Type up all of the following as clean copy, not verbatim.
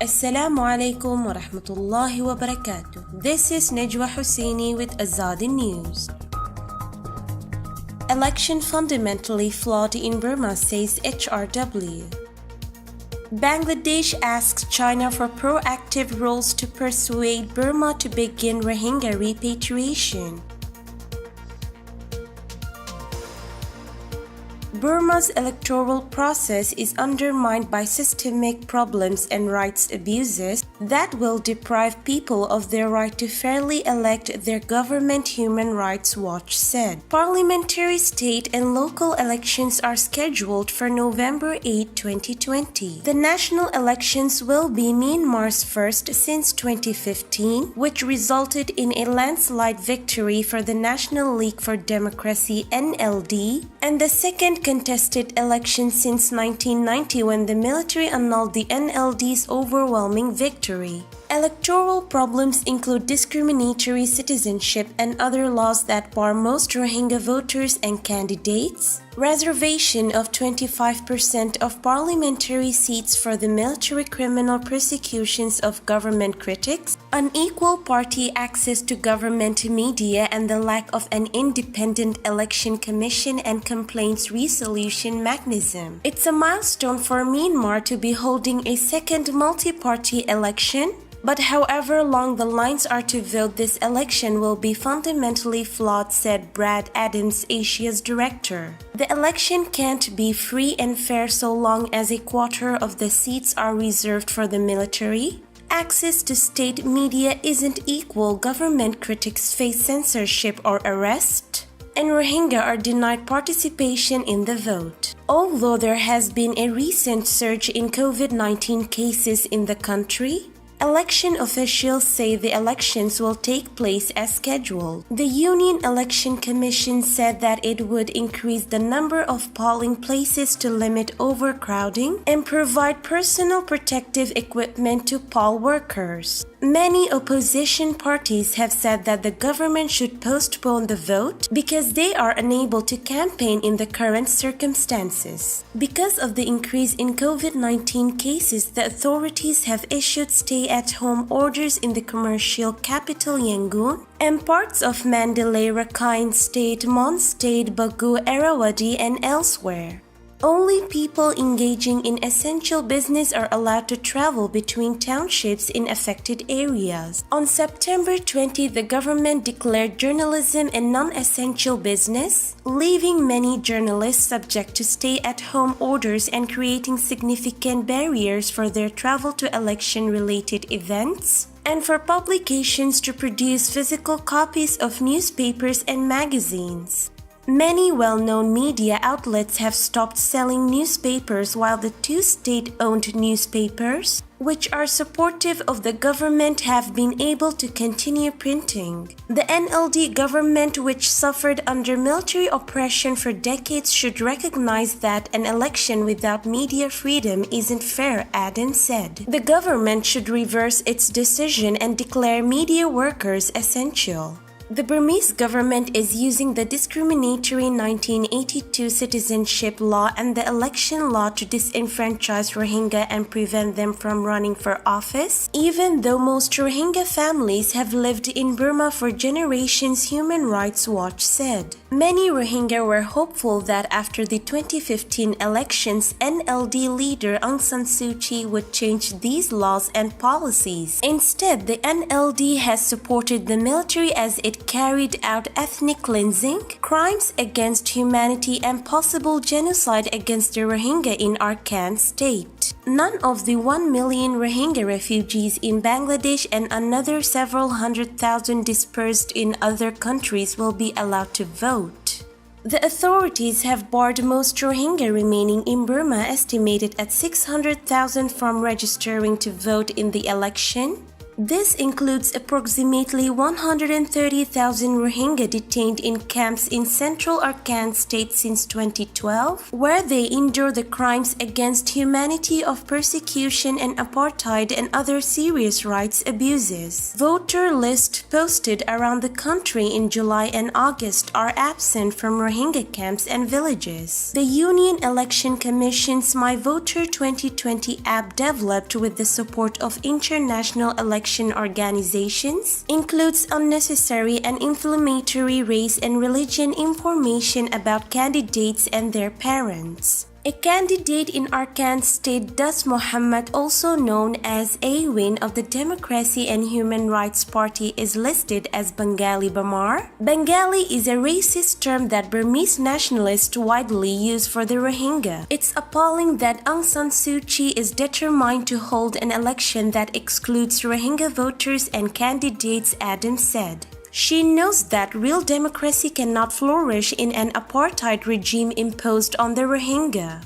Assalamu alaikum wa rahmatullahi wa barakatuh. This is Najwa Husseini with Azadi News. Election fundamentally flawed in Burma, says HRW. Bangladesh asks China for proactive roles to persuade Burma to begin Rohingya repatriation. Burma's electoral process is undermined by systemic problems and rights abuses that will deprive people of their right to fairly elect their government, Human Rights Watch said. Parliamentary, state, and local elections are scheduled for November 8, 2020. The national elections will be Myanmar's first since 2015, which resulted in a landslide victory for the National League for Democracy (NLD), and the second contested election since 1990 when the military annulled the NLD's overwhelming victory. Electoral problems include discriminatory citizenship and other laws that bar most Rohingya voters and candidates, reservation of 25% of parliamentary seats for the military, criminal prosecutions of government critics, unequal party access to government media, and the lack of an independent election commission and complaints resolution mechanism. It's a milestone for Myanmar to be holding a second multi-party election. But however long the lines are to vote, this election will be fundamentally flawed, said Brad Adams, Asia's director. The election can't be free and fair so long as a quarter of the seats are reserved for the military. Access to state media isn't equal, government critics face censorship or arrest, and Rohingya are denied participation in the vote. Although there has been a recent surge in COVID-19 cases in the country, election officials say the elections will take place as scheduled. The Union Election Commission said that it would increase the number of polling places to limit overcrowding and provide personal protective equipment to poll workers. Many opposition parties have said that the government should postpone the vote because they are unable to campaign in the current circumstances. Because of the increase in COVID-19 cases, the authorities have issued stay-at-home orders in the commercial capital Yangon and parts of Mandalay, Rakhine State, Mon State, Bagu, Irrawaddy, and elsewhere. Only people engaging in essential business are allowed to travel between townships in affected areas. On September 20, the government declared journalism a non-essential business, leaving many journalists subject to stay-at-home orders and creating significant barriers for their travel to election-related events, and for publications to produce physical copies of newspapers and magazines. Many well-known media outlets have stopped selling newspapers, while the two state-owned newspapers, which are supportive of the government, have been able to continue printing. The NLD government, which suffered under military oppression for decades, should recognize that an election without media freedom isn't fair, Adams said. The government should reverse its decision and declare media workers essential. The Burmese government is using the discriminatory 1982 citizenship law and the election law to disenfranchise Rohingya and prevent them from running for office, even though most Rohingya families have lived in Burma for generations, Human Rights Watch said. Many Rohingya were hopeful that after the 2015 elections, NLD leader Aung San Suu Kyi would change these laws and policies. Instead, the NLD has supported the military as it carried out ethnic cleansing, crimes against humanity, and possible genocide against the Rohingya in Arakan state. None of the 1 million Rohingya refugees in Bangladesh and another several hundred thousand dispersed in other countries will be allowed to vote. The authorities have barred most Rohingya remaining in Burma, estimated at 600,000, from registering to vote in the election. This includes approximately 130,000 Rohingya detained in camps in central Arakan state since 2012, where they endure the crimes against humanity of persecution and apartheid and other serious rights abuses. Voter lists posted around the country in July and August are absent from Rohingya camps and villages. The Union Election Commission's My Voter 2020 app, developed with the support of international election organizations, includes unnecessary and inflammatory race and religion information about candidates and their parents. A candidate in Arakan State, Das Muhammad, also known as Awin of the Democracy and Human Rights Party, is listed as Bengali Bamar. Bengali is a racist term that Burmese nationalists widely use for the Rohingya. It's appalling that Aung San Suu Kyi is determined to hold an election that excludes Rohingya voters and candidates, Adams said. She knows that real democracy cannot flourish in an apartheid regime imposed on the Rohingya.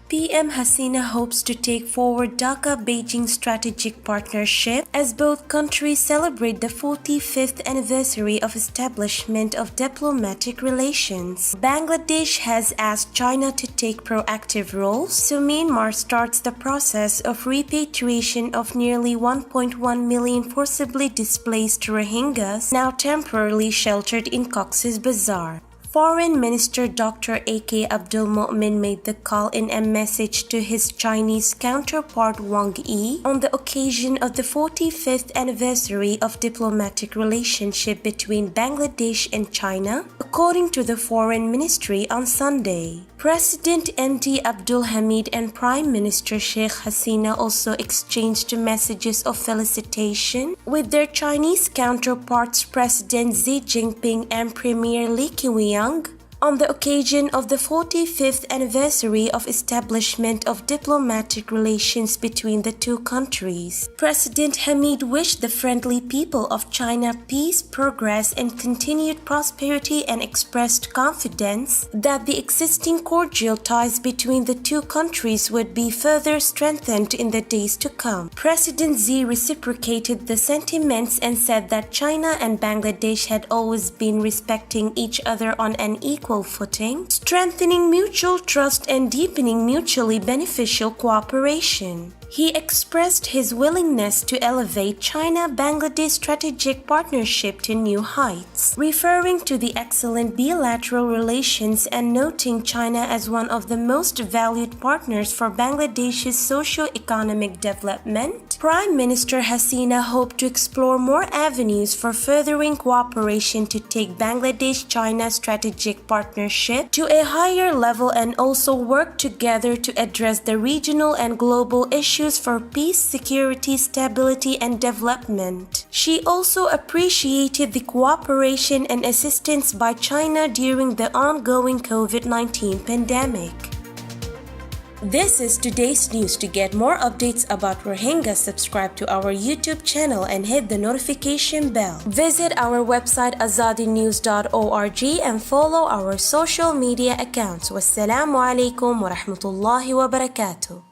PM Hasina hopes to take forward Dhaka-Beijing strategic partnership as both countries celebrate the 45th anniversary of establishment of diplomatic relations. Bangladesh has asked China to take proactive roles, so Myanmar starts the process of repatriation of nearly 1.1 million forcibly displaced Rohingyas now temporarily sheltered in Cox's Bazar. Foreign Minister Dr. A.K. Abdul Mu'min made the call in a message to his Chinese counterpart Wang Yi on the occasion of the 45th anniversary of diplomatic relationship between Bangladesh and China, according to the Foreign Ministry on Sunday. President MD Abdul Hamid and Prime Minister Sheikh Hasina also exchanged messages of felicitation with their Chinese counterparts President Xi Jinping and Premier Li Keqiang on the occasion of the 45th anniversary of establishment of diplomatic relations between the two countries. President Hamid wished the friendly people of China peace, progress, and continued prosperity and expressed confidence that the existing cordial ties between the two countries would be further strengthened in the days to come. President Xi reciprocated the sentiments and said that China and Bangladesh had always been respecting each other on an equal footing, strengthening mutual trust and deepening mutually beneficial cooperation. He expressed his willingness to elevate China-Bangladesh strategic partnership to new heights, referring to the excellent bilateral relations and noting China as one of the most valued partners for Bangladesh's socio-economic development. Prime Minister Hasina hoped to explore more avenues for furthering cooperation to take Bangladesh-China strategic partnership to a higher level and also work together to address the regional and global issues for peace, security, stability, and development. She also appreciated the cooperation and assistance by China during the ongoing COVID-19 pandemic. This is today's news. To get more updates about Rohingya, subscribe to our YouTube channel and hit the notification bell. Visit our website azadinews.org and follow our social media accounts. Wassalamu alaikum wa rahmatullahi wa barakatuh.